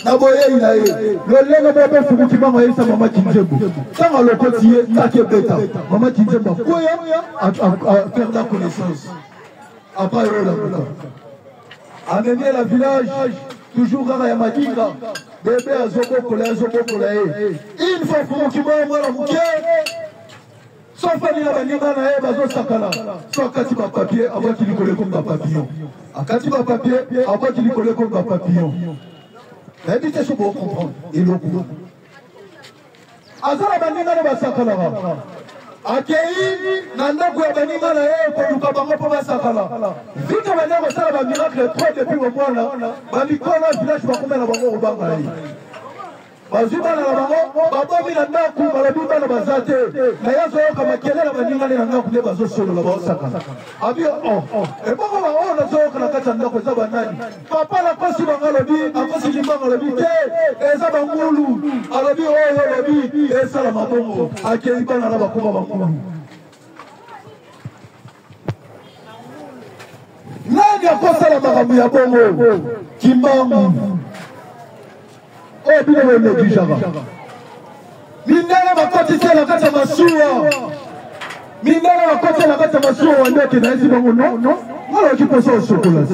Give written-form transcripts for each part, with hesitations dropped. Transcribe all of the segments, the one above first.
Naboye inae. Le lengo bobe fumukima mwa isa mama Kinjembo. Tanga lokotiye take beta. Mama Kinjembo koya à faire la connaissance. Après la boka. Amener la village toujours à Yamadika. Bébé à Zobokola. Une fois fumukima mwa la mouké. Sauf que nous avons sakala. Soit quand il va papier, avant qu'il colle comme un papillon. Quand il va papier, avant qu'il colle comme un papillon. L'invitation pour comprendre. Et le coup. Azara banina na basakala. Akei nanda kwa banina na yeye kwa lukabango pa basakala. Vika banana basala ba miracle 3 depuis au mois là. Ba mikona village ba komela bango obanga yi. Bazima na bango babomi na ndaku balobi na bazate. Na yazo kama kelele baninga na ndaku le bazo solo la basakala. Abi e bongo ba ona zo kana kata ndako za banani. Papa la kosi bangalobi akosi limbanga lobi te. Eza bangulu alobi lobi esa la mabongo akei bana na bakuba bangulu. Nani akosa la makambo ya bongo? Kimbangu. Oh, bien le négligera. Mindala bakotise la kata masuwa. Mindala bakotise la kata masuwa wandoke na hizi bango no. Ngalo kiposa chocolat.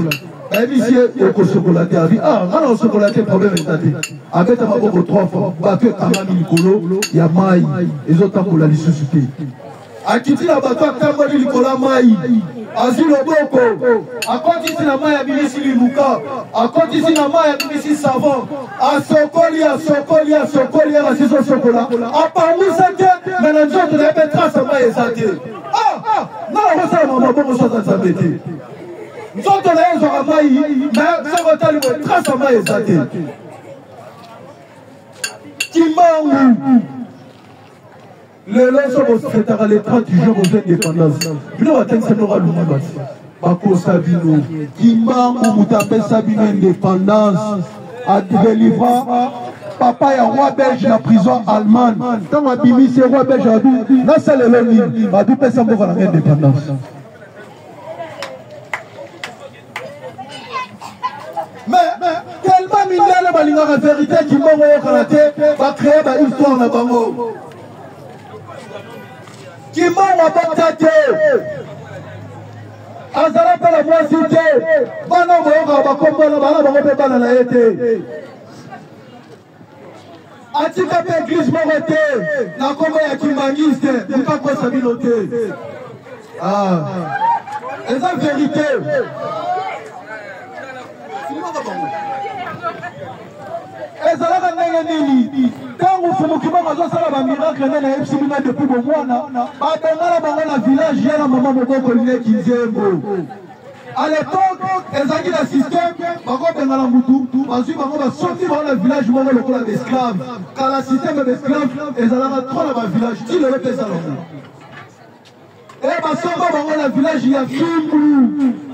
Ici au chocolat abi ngalo chocolat problème est abeta maboko 3 fois. Ba que kamami likolo ya mai ezotambola lisusu te. Akiti na bato akamboli likola mai. Azilo boko, akoti na maya bilisi limuka, akoti na maya bilisi savon, asokoli la saison chocolat. Apamusa ke, menanjo de la betra maya ezate. Na rosa mama bongo soza zabete. Nzoto na ezo amai, na sabotali mo trasa maya ezate. Kimbangu. Le lance secrétaire les 30 jours aux indépendances. Nous avons atteint ce n'aura l'oublié. Bako Sabino, Kimbangu Moutapé Sabino indépendance, a délivré papa et roi belge la prison allemande. Quand on a bimi c'est roi belge à Dou, non c'est le loni, à Dou personne pour l'indépendance. Mais tellement minable balinga la vérité Kimbangu au karaté va créer une histoire na bango. Kimbangu batate azala pala mwasi te bana boyoka bakombola bana bango pe bana na ete atika pe église moko te na kombo ya kimbangiste muka kosa bino te eza vérité ezalaka ndenge nini ntango fumukimanga azosala bamiracle nde na yebisi bino depuis bomwana babengana bango na village ya na mama moboko line Kinzembo. À l'époque ezalaki na système bakobengana mutu bazwi bango basombi bango na village moko lokola baesclave kala système baesclave ezalaka 3 na bavillage ti lelo mpe ezalaka et basomba bango na village ya Fimbu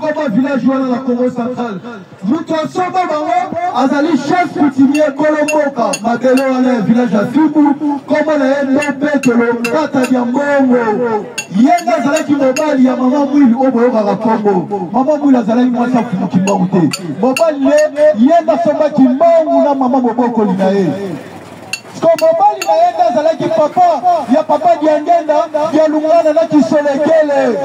koma village wana na Congo central mutu asomba bango azali chef coutumier kolomboka mabele wana ya village ya Fimbu koma na ye lobetelo tata ya mbongo yenga azalaki mobali ya mama mwili oyo boyokaka kombo mama mwili azalaki mwasi afumu Kimbangu te mobali le yenga asombaki mbongo na mama mobokoli na ye mobali na yenda azalaki papa ya papa diangenda ya lungana na kisolekele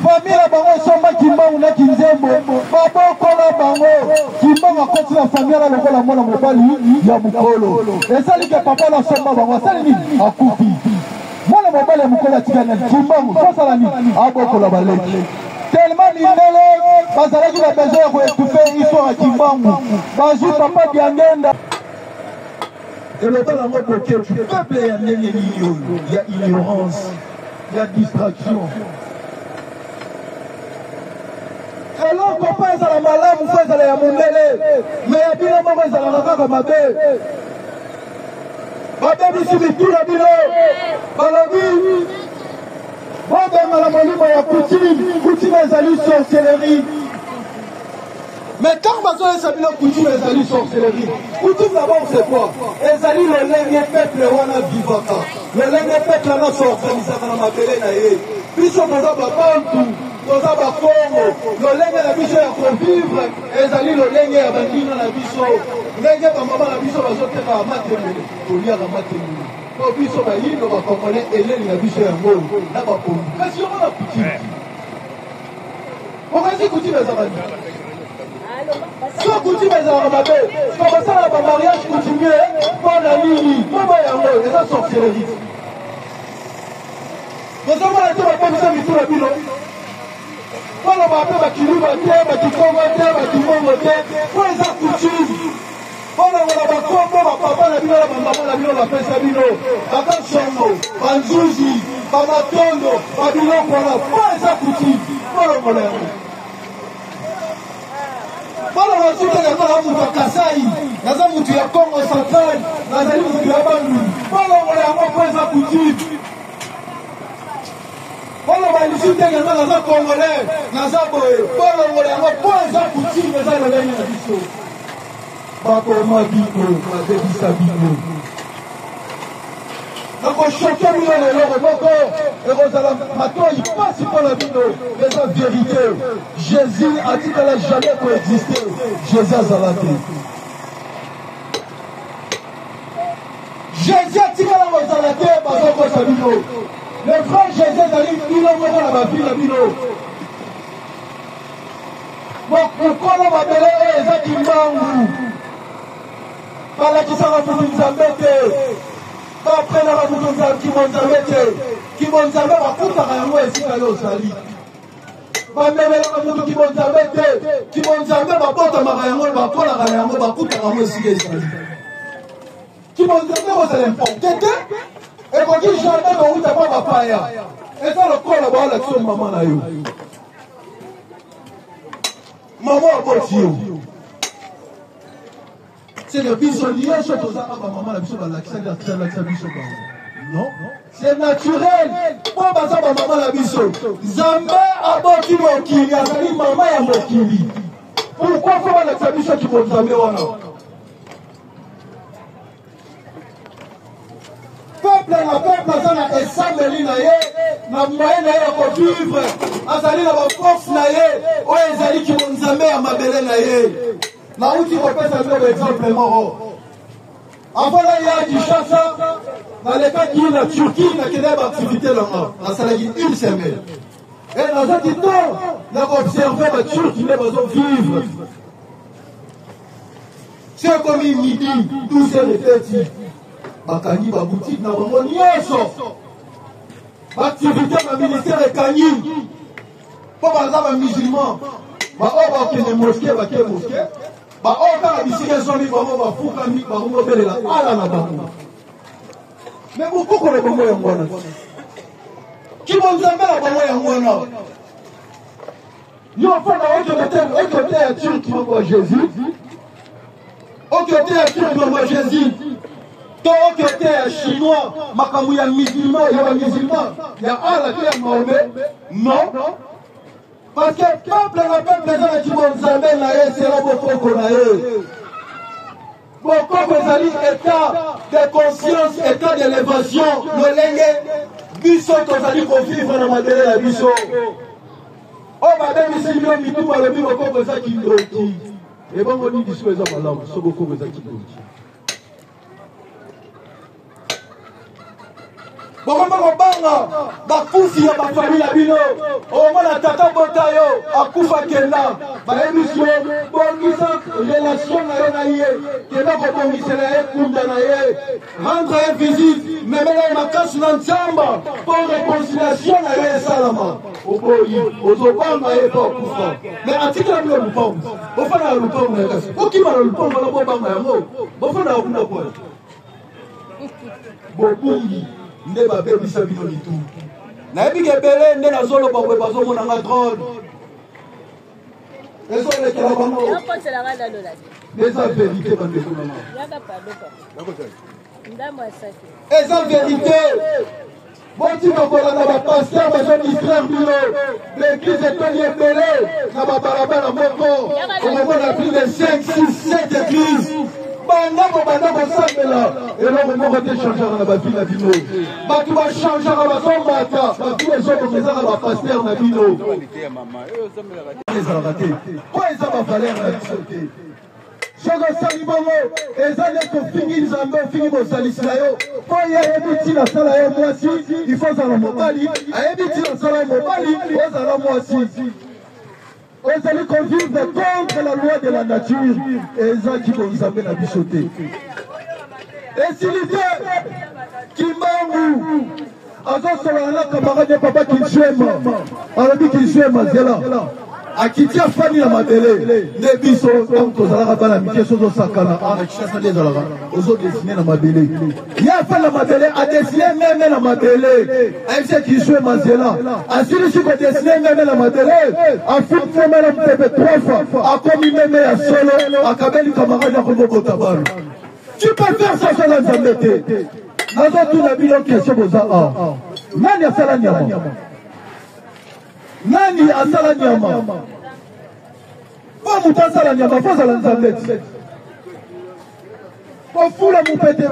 famille na bango esomba Kimbangu na Kinzembo babokola bango Kimbangu akoti na famille na lokola mwana mobali ya mokolo esalike papa na somba bango asali nini akufi mwana mobali ya mokolo atikana Kimbangu tosala nini abokola baleki tellement mindele bazalaki na besoin ya koétouffe histoire ya Kimbangu bazwi papa diangenda. Et le temps d'amour pour que tu peuple il y a ignorance, il y a distraction. Et là, papa, ils ont la malade, vous faites la mondele. Mais il y a bien un moment, ils ont la vague à ma belle. Ma belle, ici, mais tout la bilo. Balabi. Moi, ben, la moline, il y a Poutine, ils allaient sorcellerie. Mais quand on a salué Poutine, les alliés sorcellerie. Poutine d'abord c'est quoi? Les alliés le lengue peuple wana vivaka. Le lengue peuple là sont organisés dans ma belle naé. Puis on a pas tout. toza bakongo lolenge na biso ya kovivre ezali lolenge ya bandino na biso ndenge bamama na biso bazoteka matembele toliaka matembele po biso bayindo bakongole eleli na biso yango na bapongi kasi yongo na kutime okasi kutime ezaka nini so kutime ezalaka mabe tokosala bamariage coutumier mpo na nini mpo yango eza sorcellerie bozomona te bakongisa mitu na bino mpona bape bakiluba te bakikongo te bakimongo te po eza coutume mpona ngona bakombo bapapa na bino na bamama na bino bapesa bino bakasongo banzuzi bamatondo babiloko wana po eza coutume mpona ngona yango mpona bazutaka na mutu ya kasai naza mutu ya congo central nazali mutu ya bandu mpona ngona yango po eza coutume mpona balisi ndenge nga naza congolais naza boye mpona ngona yango po eza coutume eza lolenge na biso bakoma bino bazebisa bino nakoshoke bino leloko moko ekozala matoi pasi mpona bino eza vérité jésus atikala jamais koexiste jésus azala te jésus atikala kozala te bazokosa bino le vrai jésus ezali bino moko na bavi na bino mokolo mabele oyo eza kimbangu balakisaka mutu nzambe te baprenaka mutu kimonzambe te kimonzambe bakutaka yango esika yo ozali bamemelaka mutu kimonzambe te kimonzambe babotamaka yango bakolaka na yango bakutaka yango esika ezali kimonzambe kozala importe te ekoki jamais kouta mpo bapaya eza lokola baolakisa mama na yo mama aboti yo c'est le biso nyonso tozaka bamama na biso balakisa biso bango non c'est naturel mpo baza bamama na biso nzambe aboti mokili azali mama ya mokili pourkui fo balakisa biso kimonzambe wana peuple na peuple aza na esameli na ye na moye na ye ya kovivre azali na baforce na ye oyo ezali kimonzambe ya mabele na ye nauti kopesa bino exemple moko avant na ya Kinshasa nalekaki na Turquie nakende baactivité langa nasalaki une semaine e nazaki to na koobserve baturki nde bazovivre so ekomi midi 12h30 bakangi baboutique na bango nyonso baactivité na ministère ekangi mpo baza bamusulman baoyo bakende moske bake moske baoyo kaka bisika ezomi bango bafukami bango bobelela ala na bango me bokoko na bango yango wana kimonzambe na bango yango wana yo fana okiote ya turki moko ya jésus okiote ya turki moko ya jésus to okiote ya chinois makambo ya musulman ya bamusulman ya ala to ya mahome non parce que peuple na peuple eza na kimonzambe na ye sera bokoko na ye bokoko ezali état de conscience état d'élévation lolenge biso tozali kovivre na mabele ya biso oyo babebisi bino mitu balobi bokoko eza kindoki ebongo nini so eza malamu so bokoko eza kindoki bokomba kobanga bakufi ya bafamile na bino omona tata bota yo akufa kenda bayebisi yo bongisa relation na yo na ye kenda kobongisela ye kunda na ye rendre ye visite memela ye makasi na nzamba mpo réconciliation na yo esalama oboyi ozobanga ye mpo akufa me atikela bino lupango bofanda na lupango na ye kasi okima na lupango wana bobanga yango bofanda na kuna kwa bobungi nde babebisa bino mitu nayebi ebele nde nazoloba boye bazomonanga drone ezolekela bango eza verité bandeko nanga eza verité botika kolanda bapaster bazodistraire bino l'église etoli ebele na babalabala moko omomona plus de 5, 6, 7 églises Bandako Sambela, et là, on va changer dans la ville à Bino. Tu vas changer dans la zone Mata, tous les autres qui sont à pasteur à Bino. Quoi ils ont valeur à la société? Chaque salibongo, et ça n'est que fini, ils ont fini mon salislayo. Quand il y a un petit la salle à moi aussi, il faut ça la mobali. Un petit la salle à mobali, il faut ça la moi aussi. Vous allez convivre contre la loi de la nature et ça qui vont vous amener à bichoter. Et s'il y a qui m'envoue, à ce moment-là, camarade de papa qui s'aime, on a dit qu'il s'aime, c'est là. À qui tient Fanny la Mabélé, les bisous, comme aux Arabes, la Mickey, aux Sakana, à Chassa des Arabes, aux autres dessinés la Mabélé. Il y a fait la Mabélé, à dessiner même la Mabélé. Elle sait qu'il joue Mazela. À celui qui a dessiné même la Mabélé, à foutre même la Mabélé 3 fois, à commis même la solo, à Kabeli camarade à Kobo Tabal. Tu peux faire ça sans l'embêter. Nous avons tout la bilan question aux Arabes. Nani a fait la Niama? Nani asala nyama? Faut mutasala nyama, faut sala nzambeti. Faut fula moupete,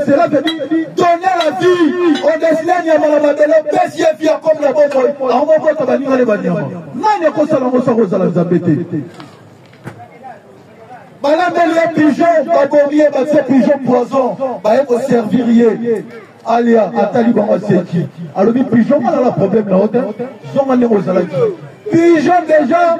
cela veut dire donner la vie. On dessine nyama la madele, besi et fia comme la bombe. On va voir tabaninga les banyama. Nani a kosala sala nzambeti? Madame les pigeons, baborier, ces pigeons poison, bah vous serviriez. Alia, Atali Bamaseki. Alors, les pigeons, on a le problème là-haut. Ils sont allés aux Alaki. Pigeons déjà,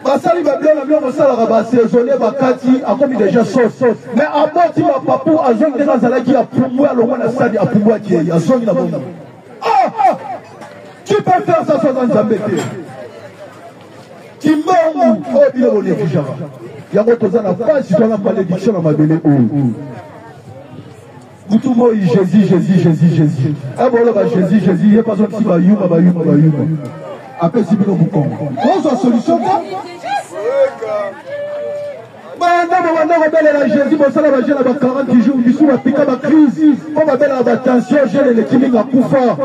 Basali Babylon, on s'est rabassé, Zolé Bakati, a commis déjà sauce. Mais à Boti, ma papou, a Zon de Nazalaki, a Poumou, à l'Oman, à Sadi, à Poumou, qui est, à Zon de Nazalaki. Ah! Tu peux faire ça sans un zambété. Qui m'ont, oh, il est au lieu, Fujara. Il y a d'autres gens, pas si on a malédiction dans ma belle eau. Tout le monde, Jésus. Ah bon, là, Jésus, il n'y a pas besoin de Yuma. Après, si vous avez une solution, Jésus, bon, ça va gérer la 40 jours, du coup, on va piquer la crise, on va faire la tension, gérer les killing à Koufa.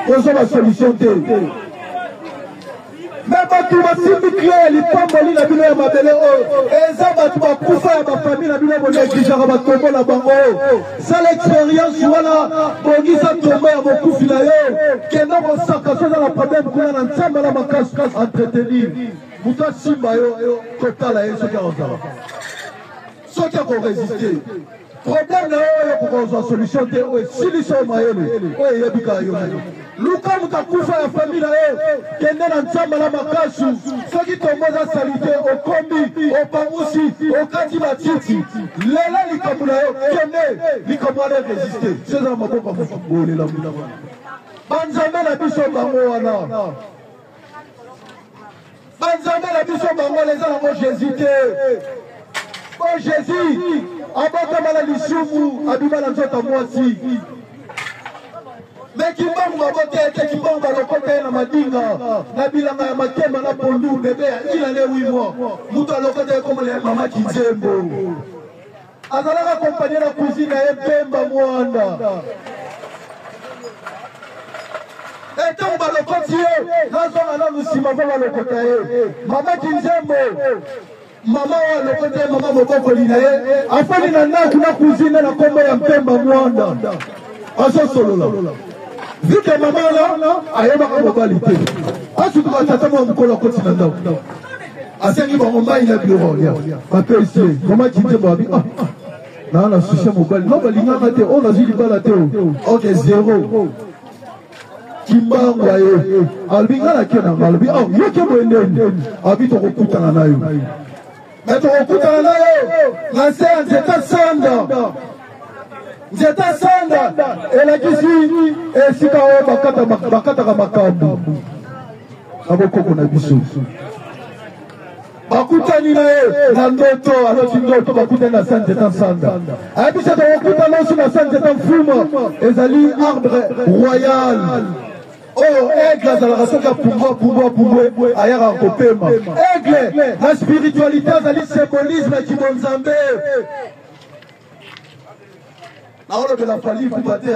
On a la solution. Mais tu vas s'impliquer, les femmes, la ville de ma belle, et ça va tout couper ma famille, la ville de qui j'arrive à tomber la bango. Ça l'expérience, voilà, pour qui ça tombe à mon coup filayo, qui est dans mon sac, ça dans la problème, qu'on a un ensemble à ma casse, entretenir. Mouta Simbayo, total, ce qui est en train. Ce qui a résisté. Problème là, pour qu'on soit solution, si les gens maillot, il y a du cas. Luka Mutakufa la famille là, qui est dans ensemble à la Makasu, ceux qui tombent à salité, au Kombi, au Pamousi, au Katimatiti, Léla Likamulayo, qui est Likamulayo résister. C'est un moment comme ça, Bolé la Moula. Banzame la biso Bangoana. Banzame la biso Bangoana, les gens ont hésité. Oh Jésus, abata la lisumu, abima nzota mwasi. Mais qui m'a maboté, qui m'a balokoté na madinga, na bilanga ya makema na pondu, bébé, il a les 8 mois. Mouta lokoté comme les mamas qui zembo. Azala accompagné la cousine à Pemba Mwanda. Et tant balokoté, là on a nous si maman balokoté. Maman qui zembo. Maman le côté maman moko linaye afani na kuna cousine na kombo ya Mpemba Mwanda aso solo la vite maman là ayeba ka mobilité asu to batata mo mkola koti na ndao asengi ba ngomba ina bureau ya papa ici comment tu te bobi na na sushi mobile no balinga kate on a zili bala te OK zéro kimbangwa ye albinga na kena albi oh yoke mwende abi to kokutana nayo. Mais tu écoutes en l'air, la scène, c'est un sanda, et la Gizi, et si tu as Bakata Makambu. Aboko Konabiso. Bakuta Ninae, Nandoto, alors tu dois Bakuta la scène, c'est un sanda. Et puis c'est un Bakuta sur la scène, c'est un fume, et Zali, arbre royal. Oh, aigle, la raison pour ailleurs en Kopema. Aigle, la spiritualité, le symbolisme qui m'ont zambé. La hora de la famille, vous battez.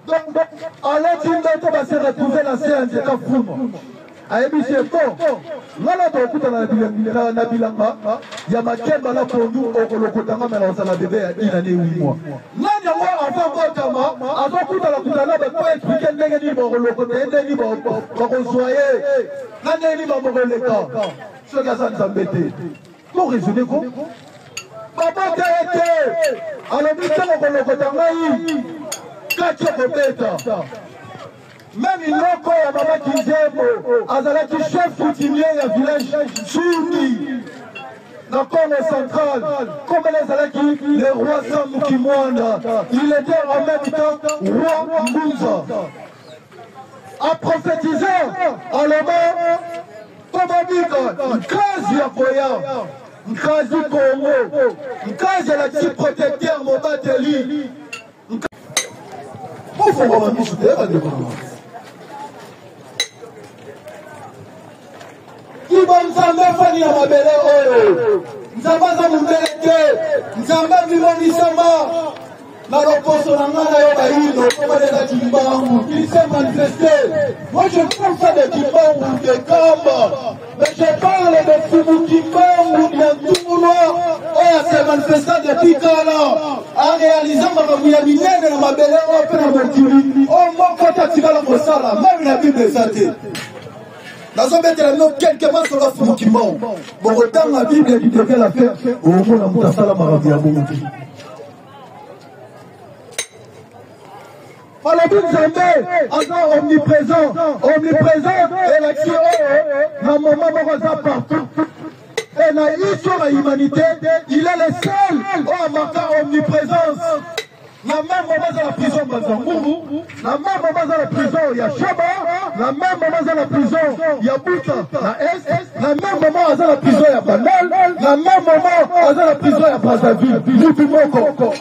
Donc, alors tu dois se retrouver la séance de ta foule. ayebi bon ngala to kutana na bilanga ya makemba la pondu okolokotanga mena osala bébé ya 8 mois nani yango enfant kotama azokutana kutana ba ko expliquer ndenge ni bokolokota ndenge ni bokozoye nani ni bokoleka soki aza nzambe te to raisonner ko papa te alobi ntango kolokota ngai kati okobeta même iloko ya mama Kinzembo azalaki chef coutumier ya village Chuni dans Congo central comme les alaki les rois Samou Kimwanda il était en même temps roi Mbunza a prophétisé en l'homme comme dit Nkazi ya Koya Nkazi Congo Nkazi la type protecteur Mobateli il faut vraiment nous soutenir à des Nzambe fani ya mabele oyo Nzambe za mundele te Nzambe vimonisama na loposo na ngana yo baino koma de Kimbangu il s'est manifesté. Moi je parle pas de Kimbangu de Kamba mais je parle de Fumu Kimbangu de Tumulwa oyo s'est manifesté depuis Kala en réalisant ma minene na mabele oyo pe na mokili o moko tatikala kosala même la Bible ezate nazobetela no quelque part sur la Fumu Kimbangu bon dans la Bible il devait la faire au moment où la sala marabi ya bongo. Malabou Nzambe, encore omniprésent, et la qui ma maman m'a partout. Et dans l'histoire de l'humanité, il est le seul qui a marqué omniprésence. La même moment dans la prison Bazangourou, la même moment dans la prison Yachaba, la même moment dans la prison Yabuta, la Est, la même moment dans la prison Yabanal, la même moment dans la prison Yabrazzaville, Lupimoko.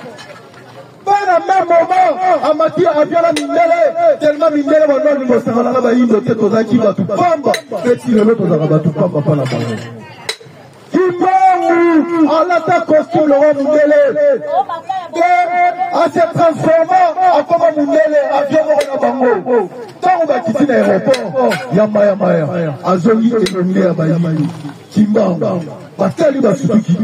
Pas le même moment, Amati Abiala Mindele, tellement Mindele, maintenant, nous sommes là, nous sommes là, nous sommes Pamba, petit le l'autre, nous sommes Pamba, pas la parole. Kimbangu, en l'attaque costume, le roi Mindele, à se transformer en comme Mindele, à Biomoro Bango. Tant on va quitter l'aéroport, Yama, Azoli et Mindele à Bayamani, Kimbangu, Batali Basuki,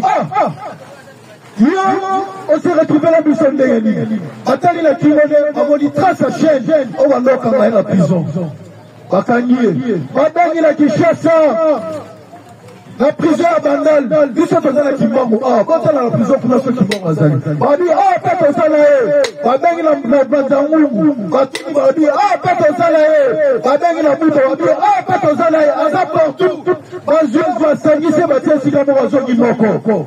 on s'est retrouvé la mission de Yéni. Attali la Kimone, on dit trace à chaîne, on va l'en à la prison. Bakanier, Madani la Kishasa, la prison à Bandal, ils sont dans la Kimbangu. Ah, quand on a la prison pour ceux qui vont à Zali. On dit, ah, pas au salaire, Badani la Bazangou, on dit, ah, pas au salaire, Badani la Bouto, on dit, ah, pas au salaire, à sa partout, Bazou va s'agir, Batiens, si la Morazo qui moko.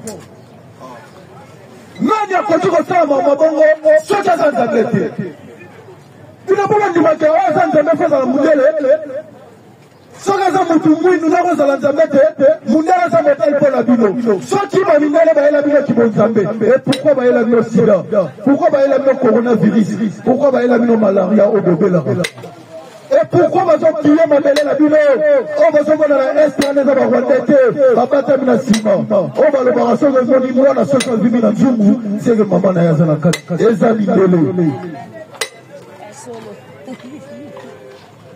Nani akoki kosala mabongo soki aza nzambe te bino mpo bandimaka aza nzambe fo azala mundele soki aza mutu mwindu nakozala nzambe te mundele aza motali mpo na bino soki bamindele bayela bino kibo nzambe et pourquoi bayela bino sida pourquoi bayela bino coronavirus pourquoi bayela bino malaria oyo bobelaka et pourquoi vas-tu tuer ma belle la bino? On va se voir dans la Est, on va voir l'été, papa termine Sima. On va le voir à ce que je dis, moi, la seule chose que je vis dans Djoumou, c'est que maman n'a rien à la les amis de l'eau.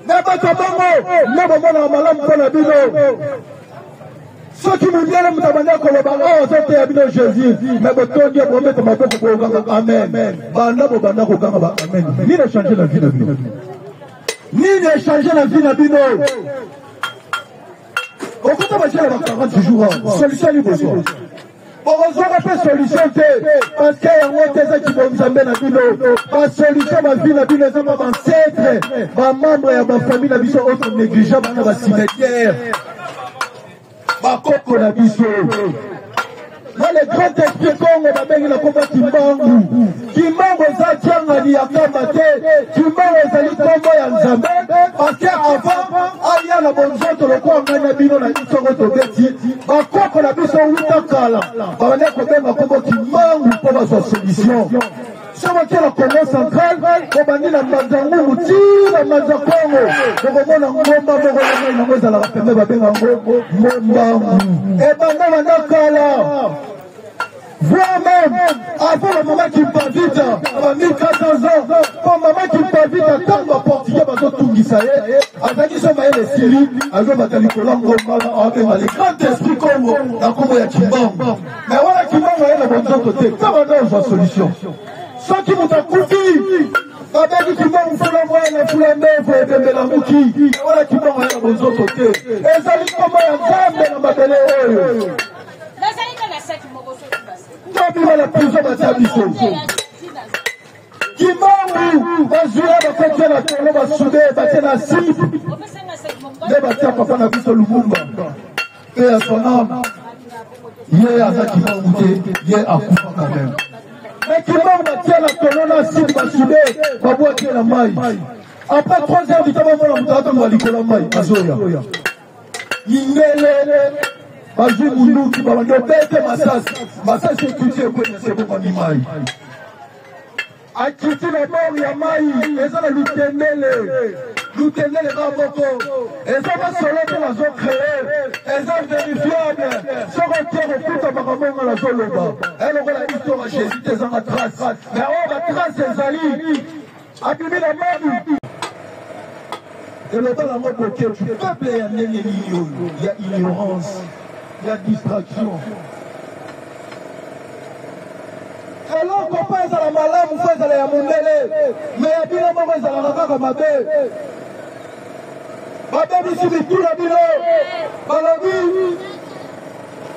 Mais pas ta maman, ma maman n'a malade pour la bino. Ceux qui nous viennent me demander qu'on va oh, c'est un bino Jésus. Mais bon, ton Dieu, pour mettre ma boque pour le Amen. Banda, banda, Amen. Ni de changer la vie de bino. Ni d'échanger la vie de Bino. Au côté de la 40 jours, solution est besoin. Heureusement qu'on peut solution parce qu'il y a un autre qui vont nous amener à Bino. La solution de la vie de Bino, c'est ma ancêtre, ma membre et ma famille, la vision autre négligeable, ma cimetière. Ma coco la vision. Dans les grands esprits Congo, on a mis le combat Kimbangu. Kimbangu Zatianga ni Yakamate. Kimbangu Zali Kombo ya Nzambe. Parce qu'avant, il y a la bonne zone, le quoi on a mis dans la histoire de Betty. Ma coque, on a mis son 8 ans kala. On a mis le combat Kimbangu pour la solution. Si on a la Congo centrale, on a mis la Manzangu Mouti, la Manzangongo. On a mis la Momba, on a la Rapembe, Babengango, Mombangu. Et maintenant, on a Kala. voire même avant le moment qui me vite, à 1400 ans, pour le moment qui me vite, tant ma portugais, ma zone tout ça avec qui sont les Syrie, avec ma talicolongo, avec les grands esprits Congo, la Congo ya Kimbang. Mais voilà Kimbang, il y a la bonne côté. Comment on voit solution? Ceux qui m'ont accoupi, avec qui m'ont fait l'envoyer la foule en neuf, et de Mélamouki, voilà qui m'ont la bonne côté. Et ça dit comment il y a un gamme dans ma télé. Quand la prison va s'habiller. Qui m'ont basé à côté de la télé, va souder, va tenir la cible. Ne va tenir papa n'a vu sur le Lumumba. Et à son âme, il y a un qui m'a goûté, il y a un coup quand même. Mais qui m'a tient la colonne à cible, va souder, va boire la maille. Après 3 heures du temps, on va attendre la maille. Azoya. Il Bazu Moulouki, Babangobete, Massas, c'est culture, c'est bon, Manimaï. A quitté la mort, Yamaï, et ça, la Loutenele, Raboko, et ça va solo de la zone créée, et ça vérifiable, ce retour au foot à Maramon à la zone là-bas. Elle aura la histoire à Jésus, des ans à trace, mais on va trace ses alliés, abîmer la mort. Et le temps, la mort, le peuple est un il y a ignorance. Il y a distraction. Alors qu'on pense à la malade, on pense à la mondele. Mais il y a des moments où ils ont la vague à ma bête. Ma bête ici, mais tout la bilo. Balabi.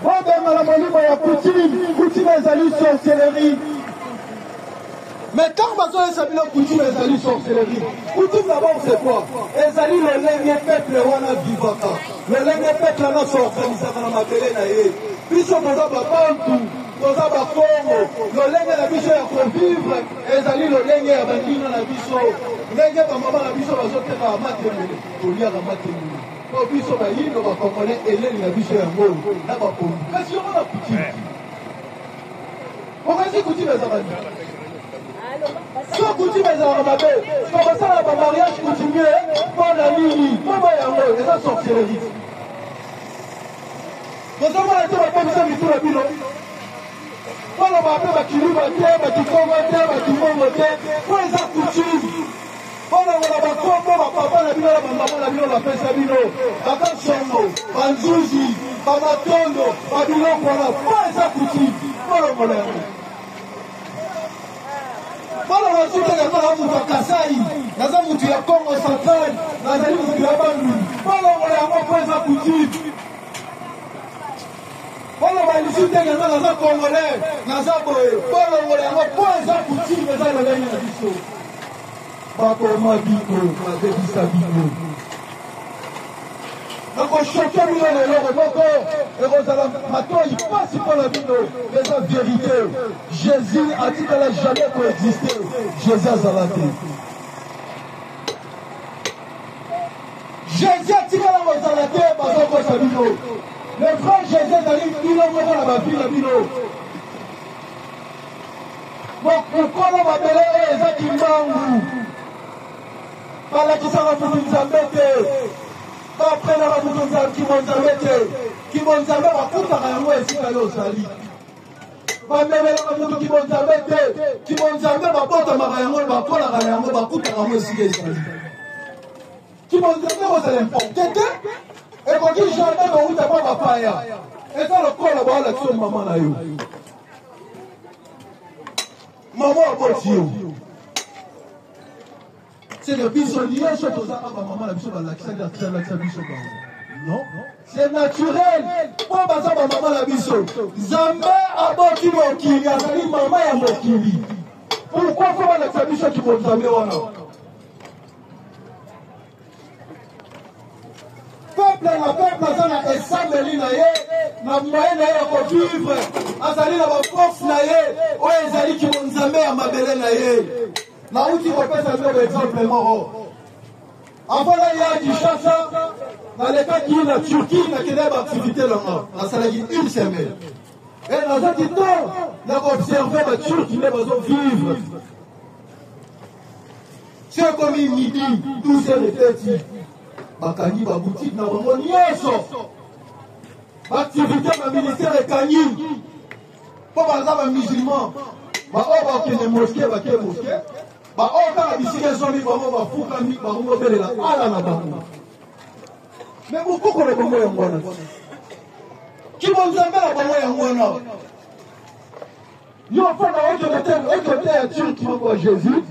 Moi, ben, la molie, moi, il y a Poutine, les alliés sorcellerie. Mais quand on va faire Poutine, les alliés sorcellerie. Poutine, d'abord, c'est quoi? Les alliés, le lien, peuple, le roi, vivaka. Le lenge peuple là sont organisés dans la télé. Biso boza babantu, boza bakongo. Le lenge la biso ya convivre, ezali le lenge ya bandina na biso. Lenge ba mama na biso bazoteka amatembele, kolia amatembele. Po biso ba yindo ba congolais eleli na biso ya ngolo na ba kongo. Kasi yo na Poutine. Okasi Poutine ezabani. So Poutine ezabamabe. Comme ça la mariage coutumier, pour la ligne, pour ya ngolo, eza sorcellerie. Nous avons été à la commission de la ville. Quand on va appeler ma kilu, ma terre, ma kikongo, ma kimongo, pour les accoutumes. Quand on va appeler ma papa, la ville, ma maman, la ville, la fête, la ville, la Kansongo, ma Nzouzi, ma Matondo, ma ville, pour les accoutumes. Pour le voleur. Pour le voleur, il y a un mouton Kassai, il y a un mouton Congo central, il y a un mouton Bandou. Pour le voleur, pour les accoutumes. Polo balisi te ngana na Congolais na Zaboe polo wala ngo poza kuti meza la lenya na biso bako mabiko na debisa biko nako choquer mino le loko boko et rozala mato il passe pour la bino mais la vérité Jésus a dit qu'elle a jamais coexisté Jésus a zalaté Jésus a dit qu'elle a zalaté bazoko sabino. Le frère Jésus d'aller il a mort la ville à Bilo. Donc pourquoi on va belé les Kimbangu? Par la qui s'en va pour nous embêter. Après la pour nous embêter. Qui vont embêter va coûter à moi ici à l'Osali. Va même la pour qui vont embêter. Qui vont embêter va porter ma rayon va pour la rayon va coûter à moi ici à l'Osali. Qui vont embêter aux éléments. Et quand il jamais dans où t'as pas papaya. Et ça le corps là-bas l'action de maman là yo. Maman a porté yo. C'est le bisonnier sur tous à maman la biso la biso non. C'est naturel. Pour passer ma maman la biso. Zambé a porté mokili, azali maman ya mokili. Pourquoi faut la biso qui vont zambé wana? Peuple ça na esambeli na ye na moyen na ye ko vivre azali na force na ye o ezali ki monzambe ya mabele na ye na uti ko pesa ndio exemple moro avant là il y a du chassa dans les cas qui la Turquie na kene ba activité là na salagi une semaine et dans ce temps na observer ba Turquie ne bazo vivre c'est comme midi 12h30 bakangi ba boutique na bango nyonso activité na ministère ekangi Pour exemple, un musulman, on va une mosquée, on va une mosquée. On va ici les hommes, on va foutre un micro, on va faire la ala là-bas. Mais beaucoup qu'on est bon, qui vont nous amener la bonne. Nous avons fait un côté à Dieu qui m'envoie Jésus.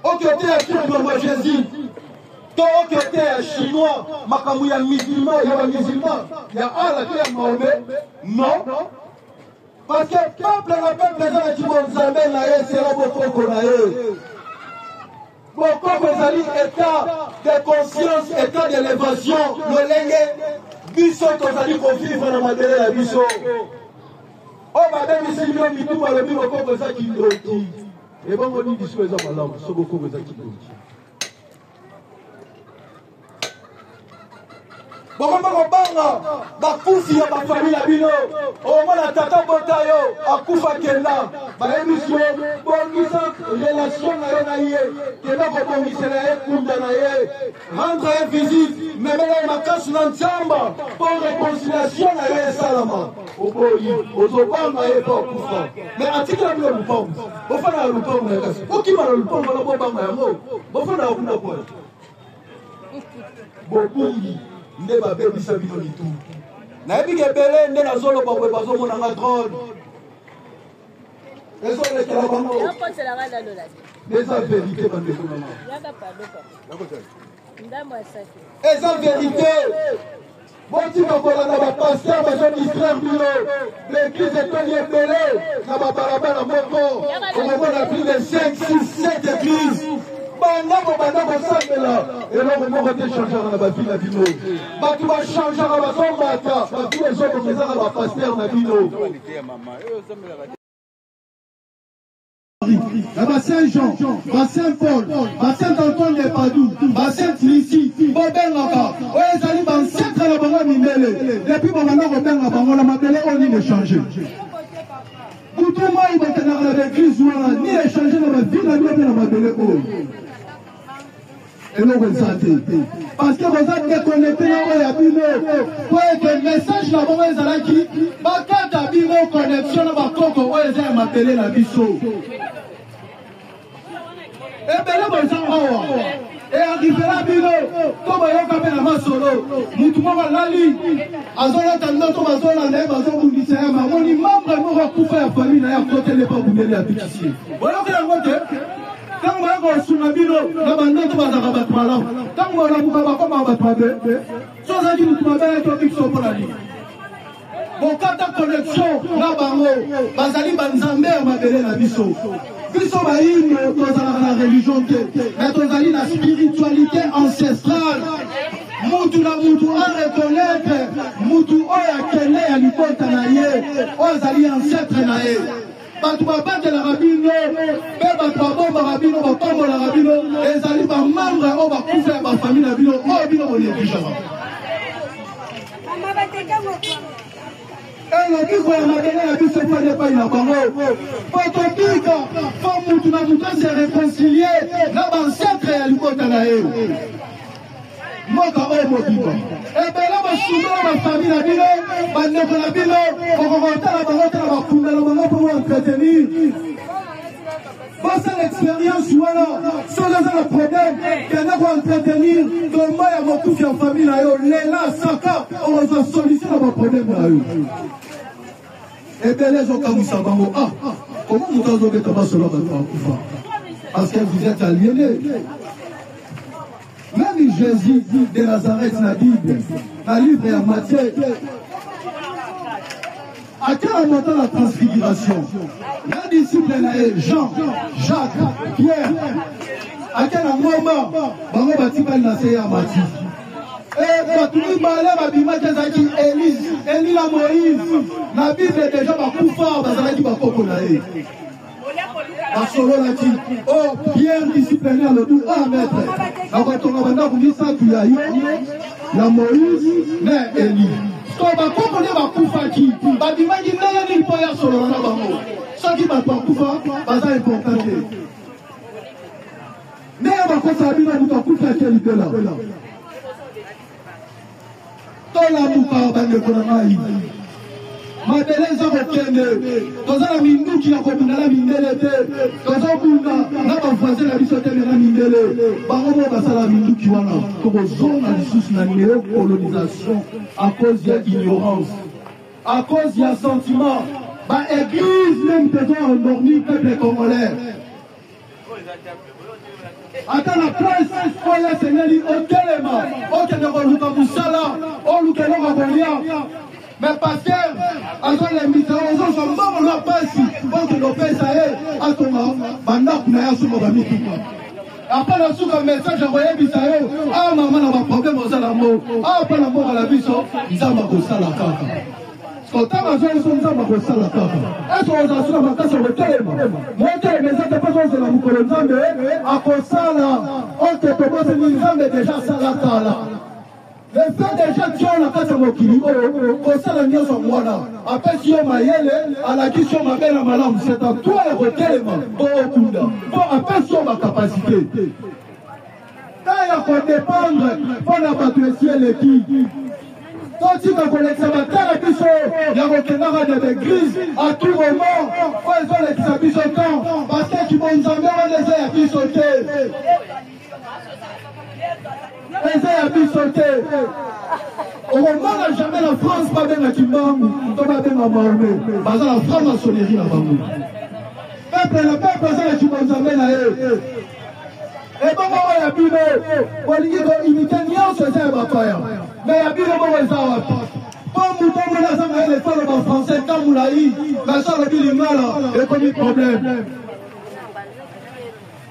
Au côté à Dieu qui m'envoie Jésus. Au côté à Chinois, il y a musulman, il y a musulman, il y a Allah qui est Mahomet. Non. Parce que le peuple qui nous amène là, c'est là qu'on a eu. Beaucoup de état de conscience, état d'élévation, le lengue, biso tozali vivre dans ma belle la biso. Oh madame ici million mitou par le bureau comme ça qui doit. Et bon on dit discours ça malade, so beaucoup comme ça qui doit. Banga bakufi ya bafamille ya bino omona tata botayo akufa kenda bayemisio bongisa relation na yo na ye kenda kobongisela ye kunda na ye rendre ye visite memela makasi na nzamba pour réconciliation na yo esalama oboyi ozobanga ye po akufa mais atikela bino lupango bofana ya lupango na kasi okima na lupango na bobanga yango bofana ya kuna kwa bobungi nde babebisa bino litu nayebi ebele nde nazoloba boye bazomonanga drone ezolekela bango eza verité bandeko nanga eza verité botika kolanda bapaster bazodistraire bino l'église etoli ebele na babalabala moko omomona plus de 5, 6, 7 églises bandako sambela eloko moko te changeaka na bavile na bino bato bachangeaka bazomata bavile ezoboko ezaka bapaster na bino na Saint-Jean, Saint-Paul, Saint-Antoine de Padoue, Saint-Lucie, bobengaka oyo ezali bancentre na bango mindele depuis babanda kobenga bango na mabele oyo nini échange butu moi bakendaka na baeglise wana ni échange na bavile na bino mpe na mabele oyo eloko eza te parce que boza déconnecté na oyo ya bino po ete message na bango ezalaki bakata bino connexion na bakoko oyo eza ya mabele na biso ebele boza awa earrivera bino to bayoka mpe na masolo mutu moko alali azolata ndoto bazolanda ye bazobundisa ye mamoni membre moko akufa ya famille na ye akotele pa bundeli ya bikisi boyoki yango te ntango bayaka kosunga bino na bandoto bazaka bato malamu ntango balamuka bakomaka bato mabe so ozaki mutu mabe to biso mpona nini bokata connexion na bango bazali banzambe ya mabele na biso biso bayino tozalaka na religion te mais tozali na spiritualité ancestrale mutu na mutu areconnaître mutu oyo akende ya libota na ye oyo azali ancêtre na ye bato babatelaka bino mpe bato babombaka bino bakombolaka bino ezali bamembre oyo bakufa ya bafamille na bino oyo bino bonegligeaka elobiko ya mabele ya biso mpo epai na bango po tobika po mutu na mutu ase réconcilie na bancentre ya libota na ye mboka oyo mobimba ebele basundela bafamille na bino bandeko na bino okokotala bango tala bakundela bango mpo entretenir basa l'expérience wana soki aza na problème kenda koentretenir toma ya mokufi ya famille na yo lela saka okozwa solution na baproblème na yo ebele ezokangwisa bango komo moto azobeta basolo bato bakufa parce que vous êtes aliéné. Même Jésus de Nazareth dans la Bible, dans le livre de Matthieu, à quel moment la transfiguration, les disciples Jean, Jacques, Pierre, à quel moment Bango Batiba Nasseya Mati. Et Batumi Balé Babima Kazaki, Élie la Moïse, la Bible déjà Bakoufa, Bazalaki Bakokonae. Basolo lati, oh, Pierre disciplinaire le tout, maître. Abatonga banda kumisa kuyayi, la Moïse, mais Élie. So bakokone bakufaki, babimaki ndenge ni po ya solo na bango. Soki bato bakufa, baza important te. Ndenge bakosa bino mutu akufa ke libela. Tola muka bandeko na ngai. mabele eza kokende toza na minduki ya kobunda na mindele te tozobunda na bavoisin na biso te me na mindele bango mo basala minduki wana tokozonga lisusu na néocolonisation à cause ya ignorance à cause ya sentiment église même besoin endormir peuple congolais ata na place oyo esengeli otelema okende koluka mosala olukeloko kolia mais paster azolemisa ozozwa mbongo na pasi okende opesa ye atonga bandako na ye asomba bamituka apa na suka message akoyebisa yo awa mama na baproblème ozala mo awa mpo na mboka na biso nzambe akosala kaka otanga zoso nzambe akosala kaka ese ozasuka makasi akotelema motelema eza te mposo ozela mokolo nzambe akosala ote toboseli nzambe deja asala kala le fait deja tio na kati ya mokili oyo kosala nyonso mwana apesi yo mayele alakisi yo mabe na malamu seta toi ya kotelema mpo okunda mpo apesi yo bakapasité ta ya kodépendre mpo na bato esi eleki totika kolekisa batala biso ya kokendaka na l'église à tout moment po ezolekisa biso temps parce que kibonzambe wana eza ya biso te eza ya biso te okomona jamais na France babengaki mbangu to babenga maome baza na franc-maçonnerie na bango peuple na peuple aza na kibonzambe na ye ebongo oyo ya bino bolingi koimite nyonso eza ya bapaya mais ya bino bongo eza wapi mpo moto omona aza mayele toloba français ntamulai mais alobi lingala ekomi problème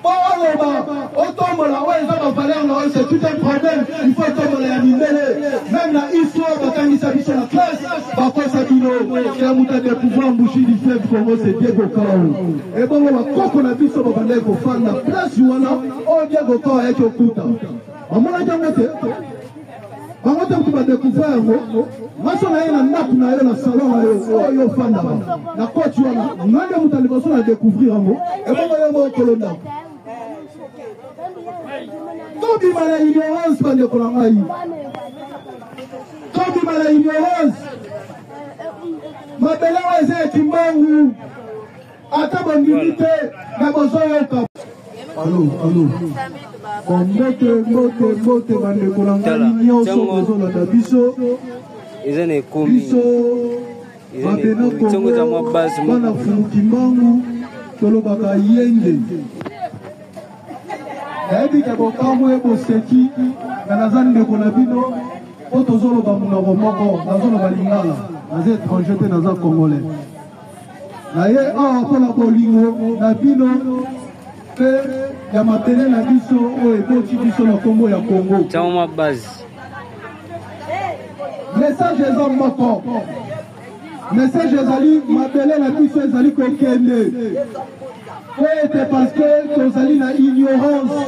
mpo oloba otombola oyo eza bavaleur na oyo c'est tout un problème il faut otombola ya mindele même na histoire bakangisa biso na classe bakosa bino ya moto adécouvrir mbushi du fleuve congo c'est Diego Kao ebongo bakoko na biso babandaki kofanda place wana oyo Diego Kao ayaki okuta bamonaki yango te bango te kutu badécouvrir yango maso na ye na ndako na yo na salon na yo oyo ofandaka na koti wana ngande moto aliboso na découvrir yango ebongo yo mokolo ndako tobima na ignorance bandeko na ngai tobima na ignorance mabele oyo eza ya kimbangu ata bondimi te na bozoyoka alo mbote bandeko na ngai nyonso bozolanda biso biso babena kongo bana fumuki mbangu tolobaka yende nayebi ke bokambo eboseki na naza ndeko na bino po tozoloba monoko moko nazoloba lingala naza étranger te naza congolais naye awa mpona bolingo na bino mpe ya mabele na biso oyo eboti biso na kombo ya Congo message eza moko message ezali mabele na biso ezali kokende po ete parce que tozali na ignorance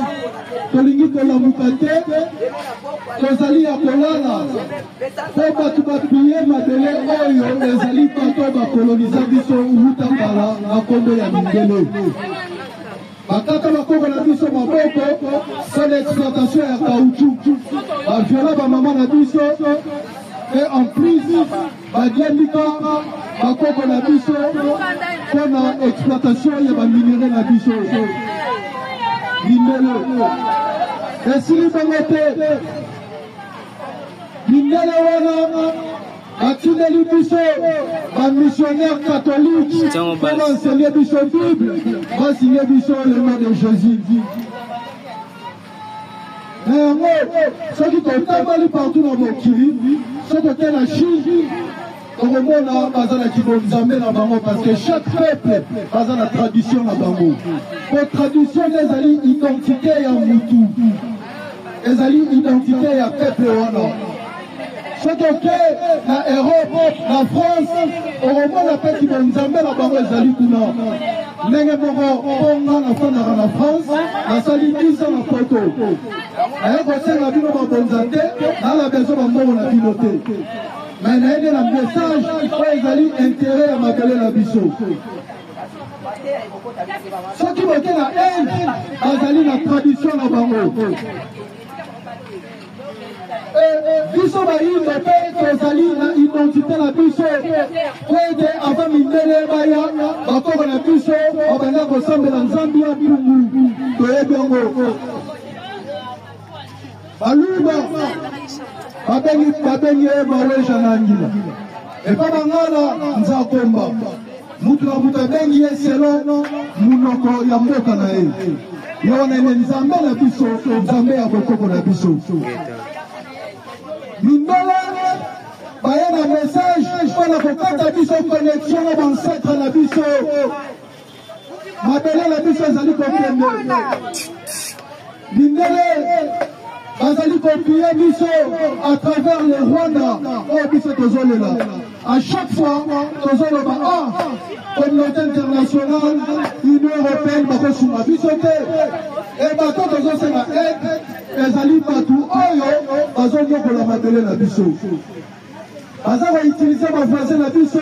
tolingi kolamuka te tozali ya kolala po bato bapie mabele oyo ezali bato bakoloniza biso wuta kala na kombo ya mindele bakaka bakoko na biso maboko c'est l'exploitation ya caoutchouc baviola bamama na biso et en plus badiendika bakoko na biso mpona exploitation ya baminere na biso mindele esili bango te mindele wana batindeli biso bamissionnaire catholique mpo baenseigner biso bible basinye biso le nom de Jésus na yango soki totamboli partout na mokili soki oke na Chine tokomona baza na kibonzambe na bango parce que chaque peuple baza na tradition na bango po tradition ezali identité ya mutu ezali identité ya peuple wana soki oke na Europe na France okomona mpe kibonzambe na bango ezali kuna ndenge moko mponga nafandaka na France nasali 10 ans na poto naye kosenga bino babonza te nala bezo bambongo na bino te mais nayede na message oyo ezali intérêt ya mabele na biso soki boke na Inde bazali na tradition na bango biso bayindo mpe tozali na identité na biso po ete ava mindele baya bakoko na biso babanda kosambela nzambe ya mbungu toyebi yango baluba babengi ye maweja na ngila epa bangala nzakomba mutu na mutu abengi ye selo munoko ya mboka na ye yona ene nzambe na biso nzambe ya bokoko na biso mindele baye na message mpona kokata biso connexion na bancetre na biso mabele na biso ezali kokende mindele bazali kopie biso à travers le Rwanda oyo biso tozolela à chaque fois tozoloba communauté internationale union européenne bakosunga biso te e bato tozosenga aide ezali bato oyo bazonyokola mabele na biso baza koutilize bavoisin na biso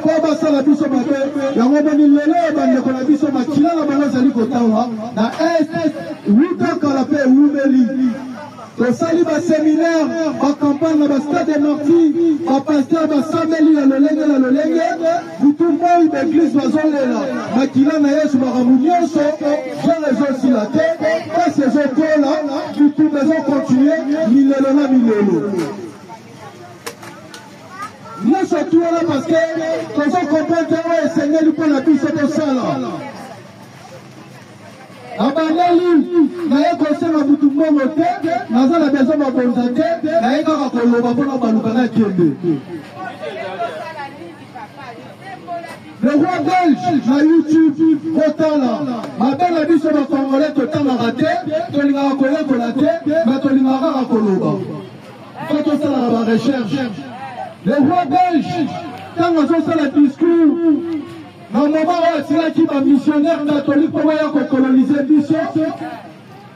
po basala biso mabe yango moni lelo bandeko na biso makila na bango ezali kotawa na est wuta kala mpe ewumeli tosali baséminaire bacampagne na bastade marti bapaster basambeli na lolenge butu moi baeglise bazolela makila na yesu makambo nyonso genre ezosila te pasi ezokola butu ezokontinue milelo na milelo nyonso tuwana parceke tozokomprendre oyo esengeli mpo na biso tosala abandeli naye kosenga butu mbongo te naza na besoin mabonza te naye kaka koloba mpona baluka na kende le roi belge na youtube kotala mabe na biso bakongolais totangaka te tolingaka koyekola te me tolingaka kaka koloba mpo tosalaka barecherche le roi belge ntango azosala discours na moment oyo asilaki bamissionnaire catholique mpo baya kokolonize biso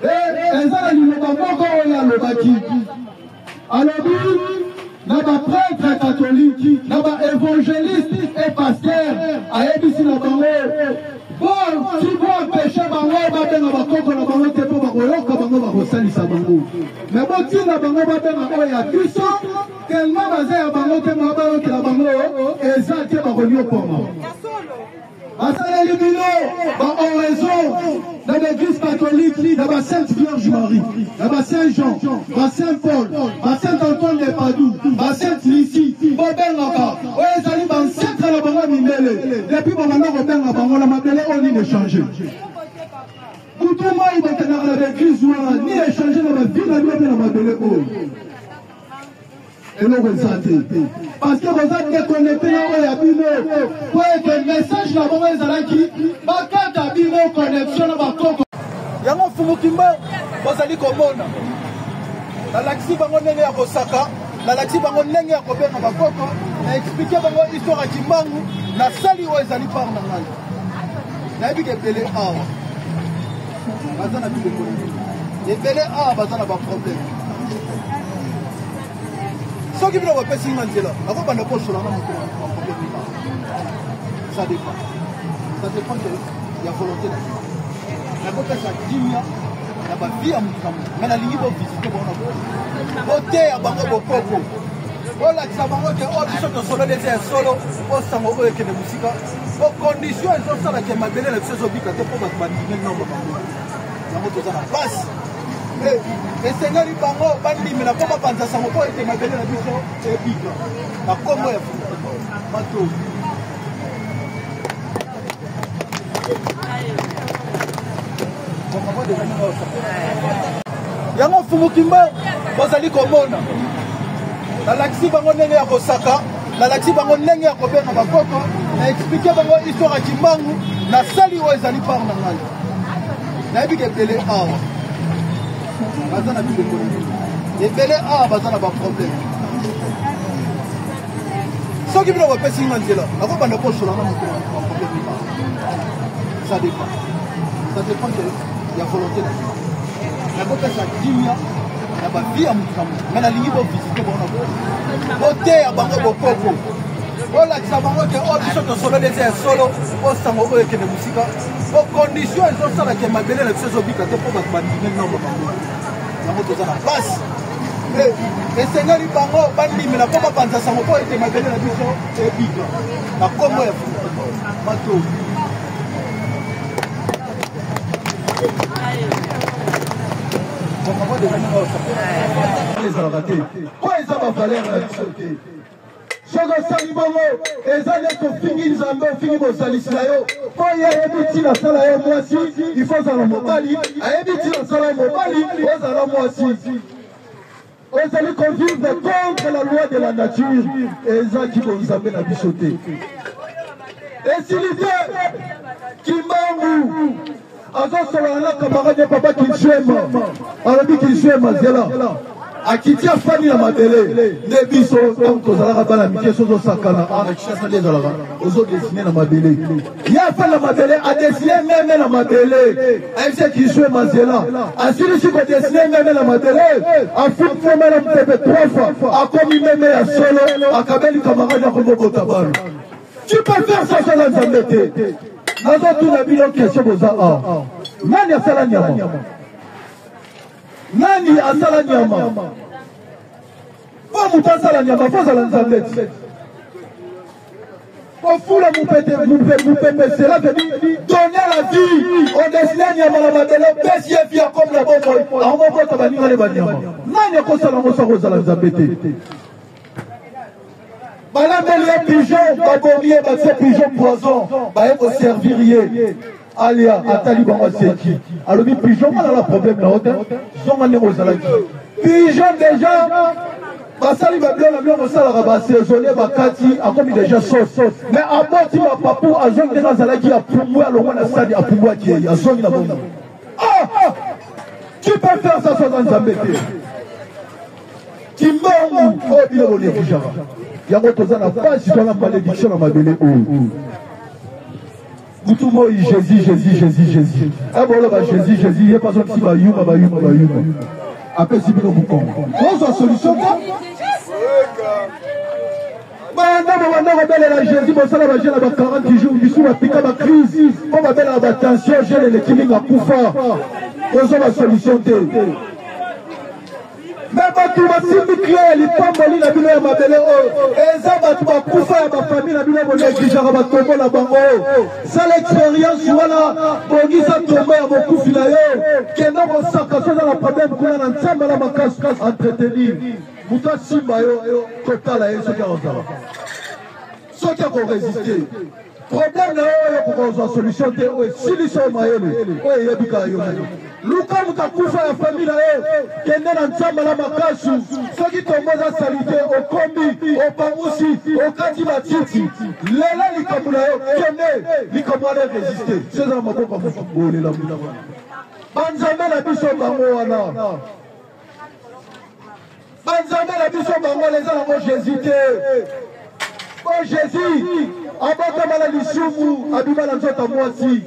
eza na liloba moko oyo alobaki alobi na baprêtre catholique na baévangéliste e paster ayebisi na bango ti bo empêche bango babenga bakoko na bango te mpo bakoyoka bango bakosalisa bango me botinda bango babenga oyo ya biso tellement baza ya bango te ma bayokela bango eza te bakonyokoma basaleli bino baoraison na l'église catholique na basainte vierge marie na basaint jean basaint paul basaint antoine de padoue basainte licie bobengaka oyo ezali bancetre na bango mindele depuis babanda kobenga bango na mabele oyo nini échange butu moi bakendaka na baeglise wana ni échange na bavi na bino mpe na mabele oyo eloko eza te parce que boza déconnecté na oyo ya bino po ete message na bango ezalaki bakata bino connexion na bakoko yango fumukimba bozali komona nalakisi bango ndenge ya kosaka nalakisi bango ndenge ya kobenga bakoko na explike bango histoire ya kimbangu nasali oyo ezali par na ngai nayebi ke ebele awa baza na biloko ebele awa baza na baproblème soki bino bapesi nga nzela nakobanda kosolanga moto ça dépend ya volonté na bino nakopesa dimia na bavi ya motu na motu me nalingi bovisite bango boteya bango bokoko bolakisa bango ke oyo biso tosololi eza ya solo osango oyo ekende mosika bocondition ezosalaka mabele na biso ezobika te mpo bato bandimeli nango bango yango toza na pasi esengeli bango bandimela mpo bapanza sango mpo ete mabele na biso ebika na kombo ya bato yango fumukimba bozali komona nalakisi bango ndenge ya kosaka nalakisi bango ndenge ya kobenga bakoko na explike bango histoire ya kimbangu nasali oyo ezali par na ngai nayebi ke ebele awa baza na biloko ebele awa baza na baproblème soki bino bapesi nga nzela nakobanda kosolanga moto baproblème ça dépend ya volonté na bino nakopesa dimia na bavi ya motu na motu me nalingi bovisite bango boteya bango bokoko bolakisa bango ke oyo biso tosololi eza ya solo osango oyo ekende mosika bocondition ezosalaka mabele na biso ezobika te mpo bato bandimeli nango bango yango toza na pasi esengeli bango bandimela mpo bapanza sango mpo ete mabele na biso ebika na kombo ya bato ezalaka te po eza bavaler na biso te soki osali bongo eza neti ofingi nzambe ofingi bosalisi na yo mpo ye ayebi ntina asala yo mwasi ifo ozala mobali ayebi ntina asala yo mobali ozala mwasi ozali convivre contre la loi de la nature ezaki bonzambe na biso te esili te kimbangu azosolana na camarade papa Kinshema alobi Kinshema zela akiti afani na mabele nde biso ntango tozalaka bana mike so ozosakana kinshasa nde ezalaka ozodesine na mabele ye afani na mabele adesine meme na mabele ayebisi Kinshema zela asilisi kodesine meme na mabele afuni meme na mpepe 3 fois akomi meme ya solo akabeli camarade akomobota bana tu peux faire ça sur la nzambe te nazotuna bino question boza a nani asala nyama nani asala nyama po moto asala nyama fo ozala nzambe ti kofula mopepe cela veut dire donner la vie odesine nyama na mabele pesi ye fia comme la bomoi akomobota baninga ne banyama nani akosala ngo soko ozala nzambe te balambeli ye pigeon babomi ye bakse pigeon poison baye koservir ye alia atali bango aseki alobi pigeon wana la problème na ote zonga ndenge ozalaki pigeon déjà basali babilo na bino kosalaka basaisonne bakati akomi déjà sauce mais aboti mapapu azongi ndenge azalaki apumbwe alongwa na stade apumbwaki ye azongi na bongo tu peux faire ça soza nzambe te kimbangu oyo bino bonekujaka yango toza na pasi toza malédiction na mabele oyo butu moi Jésus aboloba Jésus ye bazokisi bayuma apesi bino bukongo ozwa solution te banda kobelela Jésus bosala bagene ba 40 jours bisu bapika bacrise mpo babelaka batension gene elekiminga kufa ozwa basolution te mais bato basimbi clé lipamboli na bino ya mabele oyo eza bato bakufa ya bafamille na bino boneglijaka batombo na bango sala expérience wana bongisa tombo ya mokufi na yo kenda kosaka so eza na problème kuna na nzambe na makasi entretenir moto asimba yo kotala ye soki akozala soki akoresiste problème na yo oyo kokozwa solution te oyo esilisa yo mayele oyo eyebika yo nayo luka moto akufa ya famille na ye kende na nzambe na makasu soki tombo eza salite okombi opangusi okati matiti lela likambo na yo kende likambo wana resiste seza na maboko bolela mbila wana banzambe na biso bango wana banzambe na biso bango wana eza nango Jésus te o Jésus abotama na lisumu abima na nzota mwasi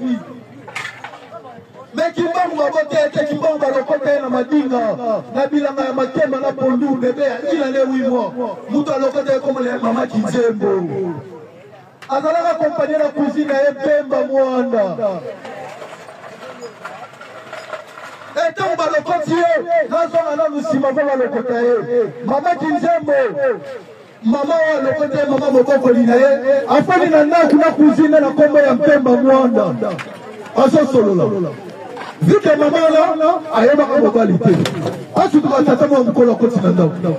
mais kimbangu babote ete kimbangu balokota ye na madinga na bilanga ya makemba na pondu bebe ila ne 8 mois mutu alokota ye komole mama Kinzembo azalaka kompanie na cousine ye Pemba Mwanda etango balokoti ye nazonga nanu nsima mpo balokota ye mama Kinzembo mama wa lokota ye mama mobokoli na ye afani na naku na cousine na kombo ya Pemba Mwanda azosolola vite mama wana ayebaka mobali te asutuka tata mwa mokolo akoti na ndako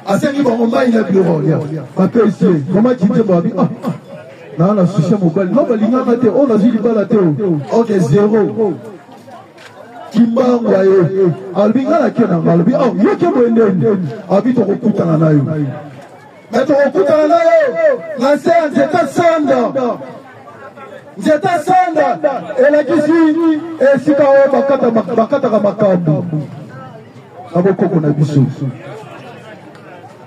asengi bango mai na biro bapesi ye mama Kinzembo abi naa susie mobali no balinganga te oyo nazwi libala te oke zero kimbangu aye alobi nga nake nanga alobi yoke boendeni abi tokokutana na yo me tokokutana na yo na se ya nzeta sanda nzeta sanda elakisi esika oyo bakataka makambo na bokoko na biso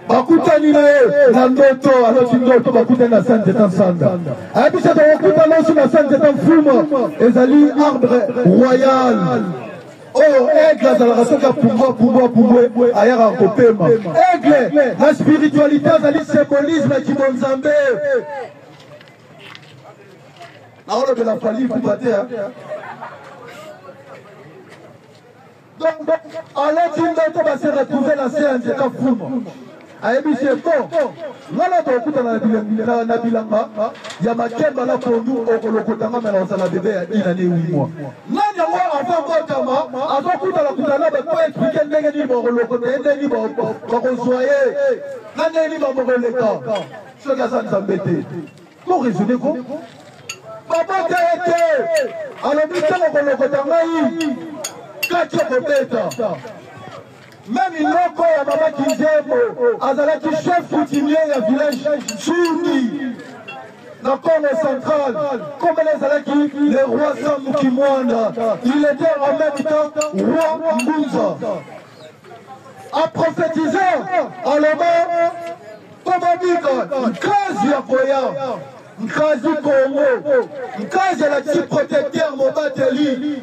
bakutani na ye na ndoto aloti ndoto bakutani na sa nzeta sanda ayebisa tokokutana osi na sa nzeta mfuma ezali arbre royal oyo aigle azalaka soki apumbwe ayaka kopema aigle na spiritualité azali symbolisme ya kibonzambe naolobela fali kuba te Donc, alors tu va se retrouver la séance de Kafoum. Ayebi c'est bon. Ngala to kuta na bilanga ya makemba la pondu okolokotanga mena osala bébé ya 1 année 8 mois. Nani yango enfant kotama azokuta la kutana ba ko expliquer ndenge ni bokolokota ndenge ba kosoyer. Nani ni ba mokoleka. Ce gars ça s'embêter. Pour raisonner ko. Papa tete. Alors bitanga kolokota ngai. Kacho kobeta. Même il n'a pas à Maman Kinzembo, Azalaki chef coutumier du village Souni, dans le Congo central, comme les Azalaki, les rois Samukimwana, il était en même temps roi Mbunza. A prophétisé, en l'homme, Tomabika, Nkazi Akoya, Nkazi Congo, Nkazi la petite protecteur Mobateli.